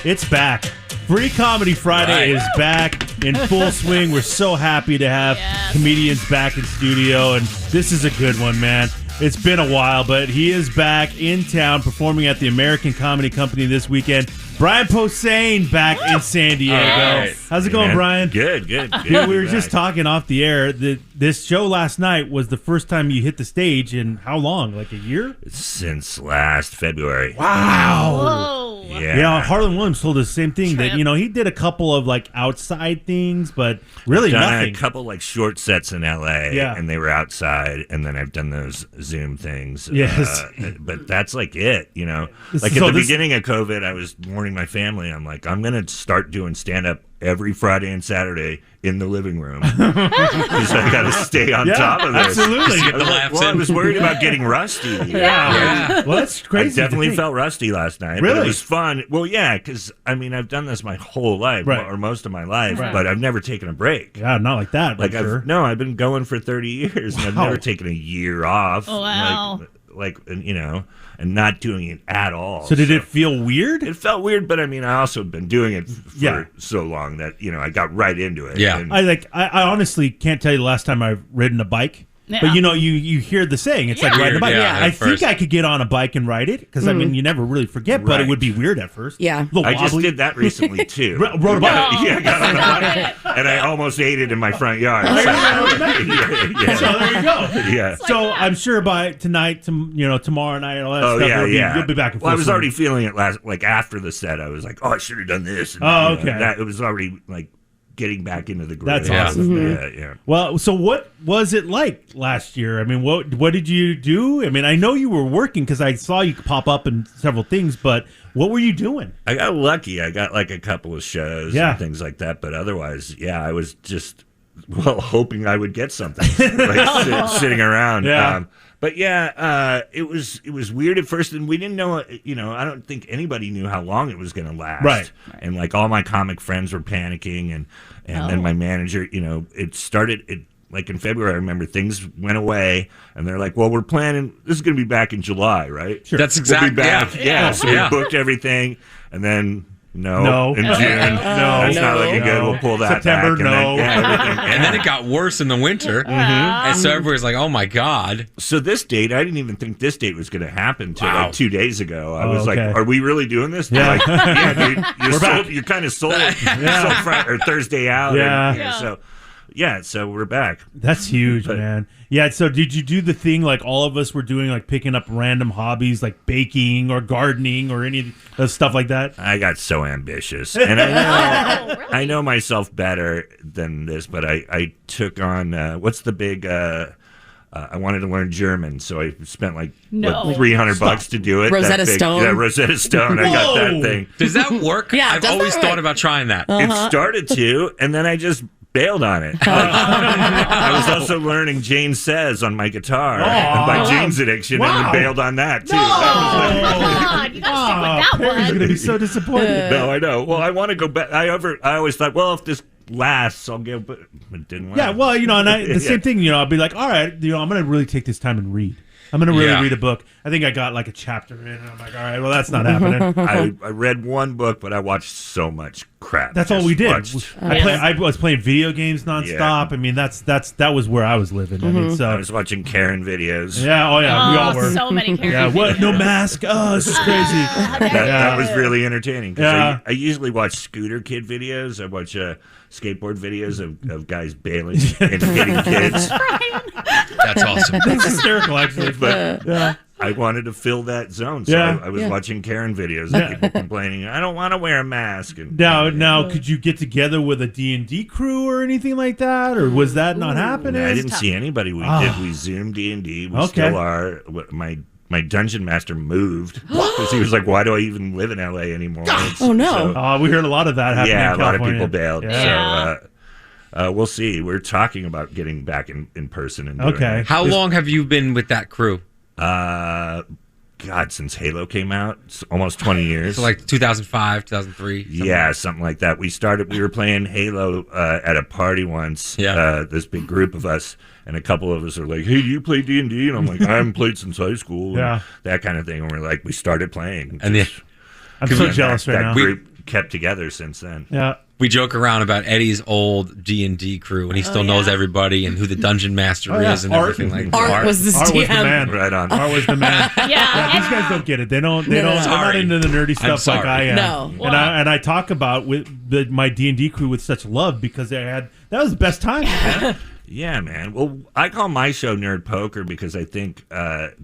It's back. Free Comedy Friday is back in full swing. We're so happy to have comedians back in studio, and this is a good one, man. It's been a while, but he is back in town performing at the American Comedy Company this weekend. Brian Posehn back in San Diego. Right. How's it going, Brian? Good. Yeah, we were just talking off the air that this show last night was the first time you hit the stage in how long? Like a year? Since last February. Wow. Whoa. Yeah, Harlan Williams told us the same thing, that, you know, he did a couple of like outside things, but really I've done nothing. a couple like short sets in LA, and they were outside, and then I've done those Zoom things. Yes. But that's like it, you know. Like at the beginning of COVID, I was warning my family, I'm like, I'm going to start doing stand-up every Friday and Saturday in the living room because I got to stay on top of this. Absolutely. I was worried about getting rusty. Yeah. Well, that's crazy. I definitely felt rusty last night. Really? But it was fun. Well, yeah, because I mean, I've done this my whole life, or most of my life, but I've never taken a break. Yeah, not like that. Like I've been going for 30 years, and I've never taken a year off. Oh, wow. Like you know, and not doing it at all. So did it feel weird? It felt weird, but I mean, I also have been doing it for so long that, you know, I got right into it. Yeah. And I honestly can't tell you the last time I've ridden a bike. Yeah. But, you know, you hear the saying. It's like riding a bike. Yeah, I at first. think I could get on a bike and ride it because, I mean, you never really forget, but it would be weird at first. Yeah. I just did that recently, too. Rode a bike. Yeah, I got on a bike, and I almost ate it in my front yard. So, So there you go. Yeah. So I'm sure by tonight, tomorrow night, all that stuff, you'll be back in full Well, I was swing. already feeling it like after the set. I was like, oh, I should have done this. And, Oh, you know, okay. it was already like getting back into the groove. That's awesome. Yeah. Well, so what was it like last year? I mean, what did you do? I mean, I know you were working because I saw you pop up in several things, but what were you doing? I got lucky. I got like a couple of shows and things like that. But otherwise, I was just hoping I would get something, like sitting around. Yeah. But it was weird at first, and we didn't know. You know, I don't think anybody knew how long it was going to last. Right. And like all my comic friends were panicking, and then my manager. You know, it started. Like in February, I remember things went away, and they're like, "Well, we're planning. This is going to be back in July, right? Sure. That's exactly. We'll be back. So we booked everything, and then. No. In June. That's not looking good. We'll pull that September, back. And then it got worse in the winter. And so everybody's like, oh my God. So this date, I didn't even think this date was going to happen until like 2 days ago. I was like, are we really doing this? Yeah. Like, dude, you're kind of sold Friday or Thursday out. So we're back. That's huge, man. Yeah, so did you do the thing like all of us were doing, like picking up random hobbies like baking or gardening or any stuff like that? I got so ambitious. And I know myself better than this, but I took on, what's the big... I wanted to learn German, so I spent like $300 to do it. Rosetta Stone. Yeah, Rosetta Stone. I got that thing. Does that work? Yeah, I've always thought about trying that. It started to, and then I just bailed on it. I was also learning Jane Says on my guitar by Jane's Addiction, and bailed on that too. God, you gotta stick with that Perry's one. gonna be so disappointed. No, I know. Well, I want to go back. I always thought, well, if this lasts, I'll give, but it didn't last. Yeah, well, you know, and the same thing, you know, I'll be like, all right, you know, I'm going to really take this time and read. I'm going to really read a book. I think I got like a chapter in, and I'm like, all right, well, that's not happening. I read one book, but I watched so much crap. That's all we did. I was playing video games nonstop. Yeah. I mean, that was where I was living. I mean, so I was watching Karen videos. yeah, we all were. So many characters. Yeah, what? No mask? Oh, this is crazy. That was really entertaining. Yeah. I usually watch scooter kid videos. I watch skateboard videos of guys bailing and hitting kids. That's awesome. That's hysterical, actually. But Yeah. I wanted to fill that zone, so I was watching Karen videos of people complaining, I don't want to wear a mask. And Now, could you get together with a D&D crew or anything like that, or was that not happening? I didn't see anybody. We Zoomed D&D. We still are. My dungeon master moved because he was like, "Why do I even live in LA anymore?" Oh no! So, we heard a lot of that happening. Yeah, in a lot of California. people bailed. Yeah. So we'll see. We're talking about getting back in person and doing it. How long have you been with that crew? Since Halo came out, it's almost 20 years. So like 2005, 2003? Something like that. We were playing Halo at a party once, this big group of us, and a couple of us are like, hey, do you play D&D? And I'm like, I haven't played since high school. And that kind of thing. And we started playing. And I'm so jealous right now. kept together since then. Yeah. We joke around about Eddie's old D&D crew, and he still knows everybody and who the dungeon master is and everything like that. Art was the Art was the DM. man. Right on. Art was the man. Yeah. These guys don't get it. They don't. No, They're not sorry. into the nerdy I'm stuff like sorry. I am. No. And I talk about with my D&D crew with such love because that was the best time. Man. Yeah, man. Well, I call my show Nerd Poker because I think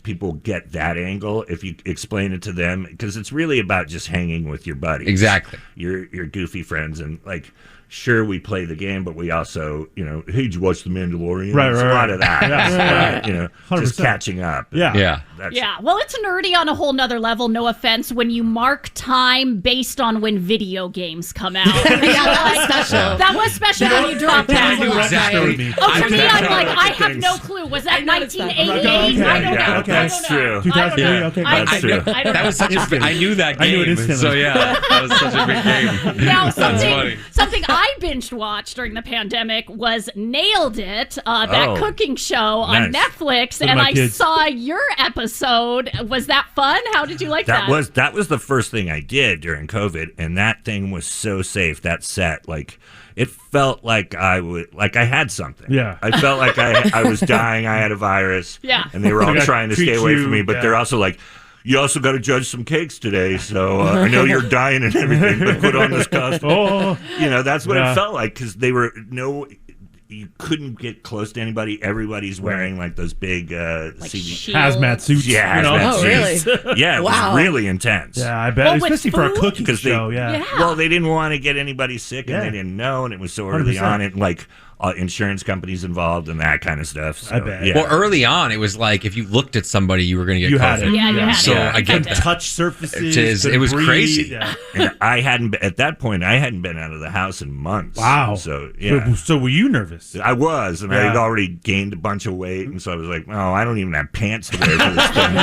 people get that angle if you explain it to them, because it's really about just hanging with your buddies. Exactly. Your goofy friends, and like, sure, we play the game, but we also, hey, did you watch The Mandalorian? Right, There's right, a lot right. of that. Yeah. Just 100%. catching up. Yeah. Yeah. Yeah, well, it's nerdy on a whole nother level, no offense, when you mark time based on when video games come out. That was special when you dropped that. You Exactly. with me. Oh, to me, I'm like, That's I have things. no clue. Was that noticed that. 1988? Okay, I don't yeah, know. okay. I That's don't know. true. 2003. I don't know. Okay, That's I true. don't That know. was such a. I knew that I knew game. it instantly. So yeah, that was such a big game. Now, funny. something I binge watched during the pandemic was Nailed It, that Oh, cooking show on nice. Netflix, Look at and my I kids. saw your episode. Was that fun? How did you like that? That was the first thing I did during COVID, and that thing was so safe. That set, like, it felt like I had something. Yeah. I felt like I was dying. I had a virus. Yeah. And they were all They gotta trying to treat stay away you, from me, but yeah. they're also like, you also got to judge some cakes today, so I know you're dying and everything, but put on this costume. Oh, That's what Yeah. it felt like, because you couldn't get close to anybody. Everybody's wearing like those big Like CD. shields. hazmat suits. Yeah, you know? hazmat Oh, suits. really? Yeah, it Wow. was really intense. Yeah, I bet, Oh, with especially for a food? cooking 'Cause they- show. Yeah. Yeah. Well, they didn't want to get anybody sick, and Yeah. they didn't know, and it was so early 100%. on, and like insurance companies involved and that kind of stuff. So, I bet. Yeah. Well, early on, it was like if you looked at somebody, you were going to get You COVID. had it. Yeah, you had So it. I get Couldn't that. touch surfaces. It couldn't was breathe. crazy. Yeah. And I hadn't at that point. I hadn't been out of the house in months. Wow. So yeah. So were you nervous? I was, and I Yeah. had already gained a bunch of weight, and so I was like, "Oh, I don't even have pants to wear for this thing.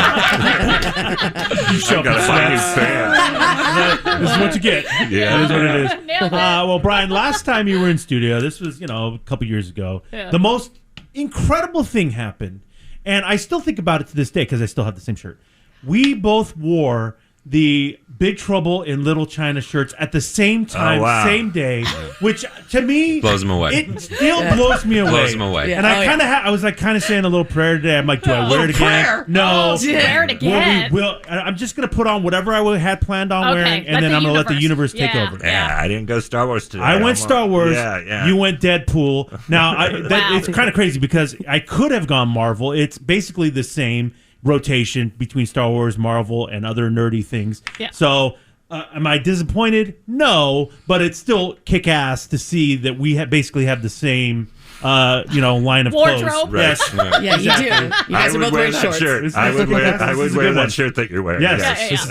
You show I up gotta in find new sweats. pants." This is what you get. Yeah. That is what it is. Nailed it. Well, Brian, last time you were in studio, this was, a couple years ago. Yeah. The most incredible thing happened, and I still think about it to this day because I still have the same shirt. We both wore the Big Trouble in Little China shirts at the same time, Oh, wow. same day, which to me Blows 'em away. It still blows me away. Blows 'em away. Yeah. And I Oh, kind of, I was like, kind of saying a little prayer today. I'm like, do I wear it again? prayer? No. Oh, yeah. Wear it again. I'm just gonna put on whatever I had planned on Okay, wearing, let and then the I'm gonna let the universe- universe take yeah. over. Yeah, I didn't go Star Wars today. I went Almost. Star Wars. Yeah. You went Deadpool. Now, Wow. it's kind of crazy because I could have gone Marvel. It's basically the same rotation between Star Wars, Marvel, and other nerdy things. Yeah. So, am I disappointed? No, but it's still kick-ass to see that we basically have the same, line of Wardrobe. clothes. Right. Yes. Yeah, you do. You I guys are would both wear wearing that shorts. shirt. This I is would a wear. good- I this would is a wear good that one. shirt that you're wearing. Yes, Yeah, this is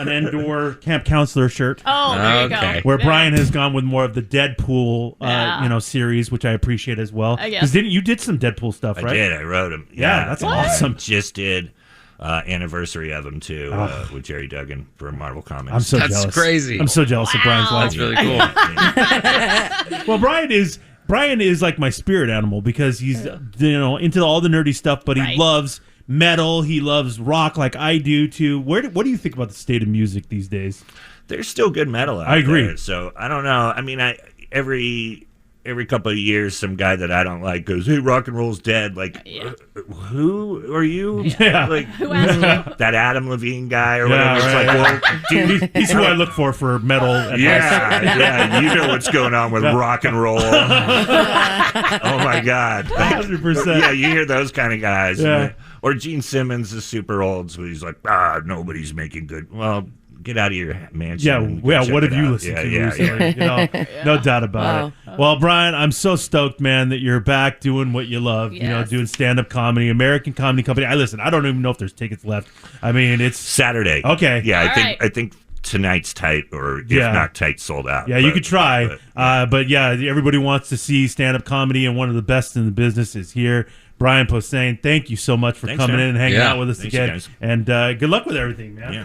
an Endor camp counselor shirt. Oh, there you Okay. go. Where Yeah. Brian has gone with more of the Deadpool, Yeah. series, which I appreciate as well. I guess. Because you did some Deadpool stuff, I right? did. I wrote them. Yeah, that's awesome. Just did anniversary of them too with Jerry Duggan for Marvel Comics. I'm so That's jealous. crazy. I'm so jealous of Brian's Wow. life. That's really cool. Well, Brian is like my spirit animal because he's into all the nerdy stuff, but he Right. loves metal. He loves rock like I do too. What do you think about the state of music these days? There's still good metal out I agree. there, so I don't know. I mean, every couple of years, some guy that I don't like goes, "Hey, rock and roll's dead." Like, who are you? Yeah. Like Who asked you? that Adam Levine guy or Yeah, whatever. It's right. like, well, dude, He's who I look for metal. advice. yeah, you know what's going on with rock and roll. Oh my God. 100%. Yeah, you hear those kind of guys. Yeah. Or Gene Simmons is super old, so he's like, nobody's making good. Well, get out of your mansion. Yeah, and go check what it have you out. listened to Yeah. recently? No doubt about it. Well, Brian, I'm so stoked, man, that you're back doing what you love. Yes. Doing stand-up comedy, American Comedy Company. I don't even know if there's tickets left. I mean, it's Saturday. Okay. Yeah, All I think right. I think tonight's tight, or if Yeah. not tight, sold out. Yeah, you But- could try. but- But yeah, everybody wants to see stand-up comedy, and one of the best in the business is here. Brian Posehn, thank you so much for Thanks, coming man. in and hanging Yeah. out with us Thanks, again. guys. And good luck with everything, man. Yeah.